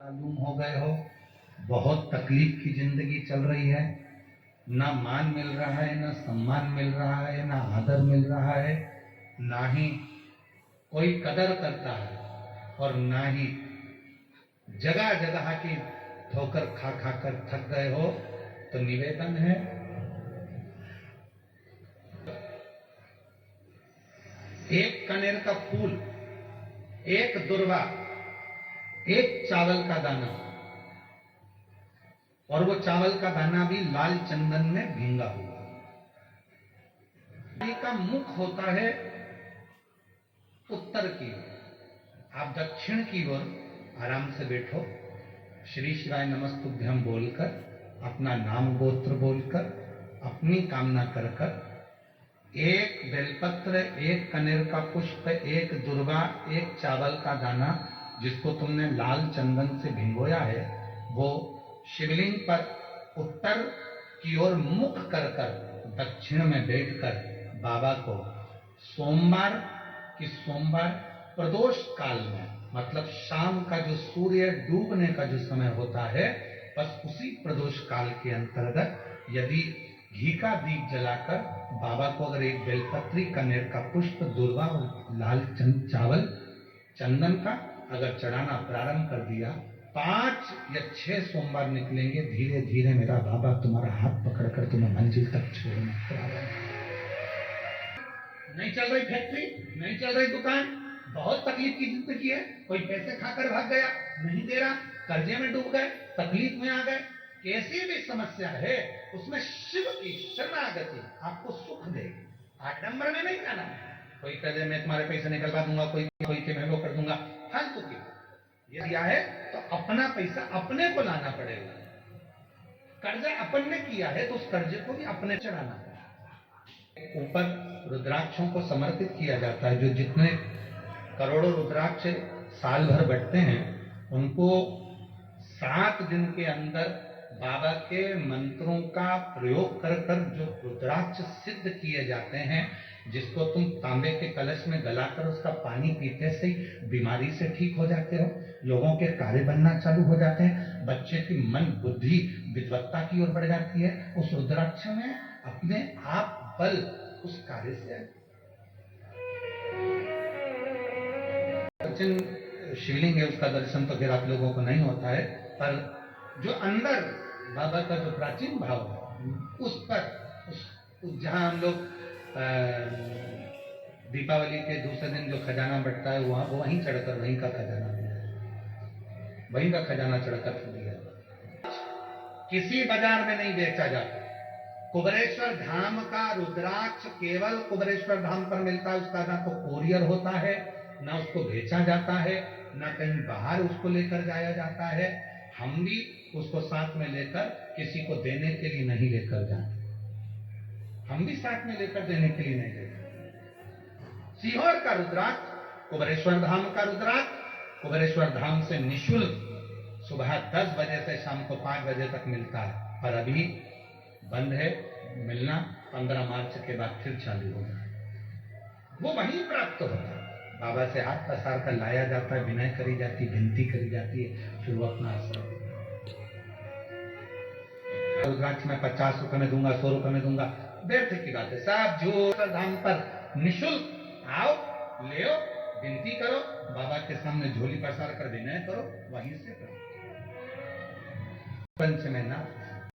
मालूम हो गए हो, बहुत तकलीफ की जिंदगी चल रही है। ना मान मिल रहा है, ना सम्मान मिल रहा है, ना आदर मिल रहा है, ना ही कोई कदर करता है और ना ही जगह जगह की ठोकर खा खा कर थक गए हो। तो निवेदन है, एक कनेर का फूल, एक दुर्वा, एक चावल का दाना, और वो चावल का दाना भी लाल चंदन में भींगा हुआ। का मुख होता है उत्तर की ओर, आप दक्षिण की ओर आराम से बैठो, श्री शिवाय नमस्तुभ्यम बोलकर, अपना नाम गोत्र बोलकर, अपनी कामना कर कर, एक बेलपत्र, एक कनेर का पुष्प, एक दुर्वा, एक चावल का दाना जिसको तुमने लाल चंदन से भिंगोया है, वो शिवलिंग पर उत्तर की ओर मुख कर कर दक्षिण में बैठकर बाबा को सोमवार प्रदोष काल में, मतलब शाम का जो सूर्य डूबने का जो समय होता है, बस उसी प्रदोष काल के अंतर्गत यदि घी का दीप जलाकर बाबा को अगर एक बेलपत्री, कनेर का पुष्प, दुर्वा और लाल चावल चंदन का अगर चढ़ाना प्रारंभ कर दिया, 5 या 6 सोमवार निकलेंगे, धीरे धीरे मेरा बाबा तुम्हारा हाथ पकड़कर तुम्हें मंजिल तक छोड़ना। नहीं चल रही फैक्ट्री, नहीं चल रही दुकान, बहुत तकलीफ की जिंदगी है, कोई पैसे खाकर भाग गया, नहीं दे रहा, कर्जे में डूब गए, तकलीफ में आ गए, कैसी भी समस्या है उसमें शिव की शरणागति आपको सुख देगी। आडंबर में नहीं जाना, कोई कहे मैं तुम्हारे पैसे निकलवा दूंगा, कोई के मैं वो कर दूंगा, फालतू की। ये दिया है तो अपना पैसा अपने को लाना पड़ेगा। कर्जा अपन ने किया है तो उस कर्जे को भी अपने चढ़ाना पड़ेगा। ऊपर रुद्राक्षों को समर्पित किया जाता है, जो जितने करोड़ों रुद्राक्ष साल भर बढ़ते हैं, उनको 7 दिन के अंदर बाबा के मंत्रों का प्रयोग कर कर जो रुद्राक्ष सिद्ध किए जाते हैं, जिसको तुम तांबे के कलश में गलाकर उसका पानी पीते से बीमारी से ठीक हो जाते हो, लोगों के कार्य बनना चालू हो जाते हैं, बच्चे की मन बुद्धि विद्वत्ता की ओर बढ़ जाती है। उस रुद्राक्ष में अपने आप बल उस कार्य से शिवलिंग है, उसका दर्शन तो फिर आप लोगों को नहीं होता है, पर जो अंदर बाबा का जो प्राचीन भाव है, उस पर जहां हम लोग दीपावली के दूसरे दिन जो खजाना बढ़ता है, वहां वहीं चढ़कर वहीं का खजाना चढ़कर दिया। किसी बाजार में नहीं बेचा जाता। कुबेरेश्वर धाम का रुद्राक्ष केवल कुबेरेश्वर धाम पर मिलता है, उसका ना तो कोरियर होता है, ना उसको बेचा जाता है, ना कहीं बाहर उसको लेकर जाया जाता है। हम भी उसको साथ में लेकर किसी को देने के लिए नहीं लेकर जाते, हम भी साथ में लेकर देने के लिए नहीं लेकर। सीहोर का रुद्राक्ष, कुबेरेश्वर धाम का रुद्राक्ष, कुबेरेश्वर धाम से निःशुल्क सुबह 10 बजे से शाम को 5 बजे तक मिलता है, पर अभी बंद है मिलना। 15 मार्च के बाद फिर चालू होगा, वो वहीं प्राप्त होता है। बाबा से हाथ पसार कर लाया जाता है, विनय करी जाती, विनती करी जाती है, फिर वो अपना असर। रुद्राक्ष में 50 रुपए में दूंगा, 100 रुपए में दूंगा, व्यर्थ की बात है। सब जो धाम पर निःशुल्क आओ, ले विनती करो, बाबा के सामने झोली पसार कर विनय करो, वहीं से पंच में ना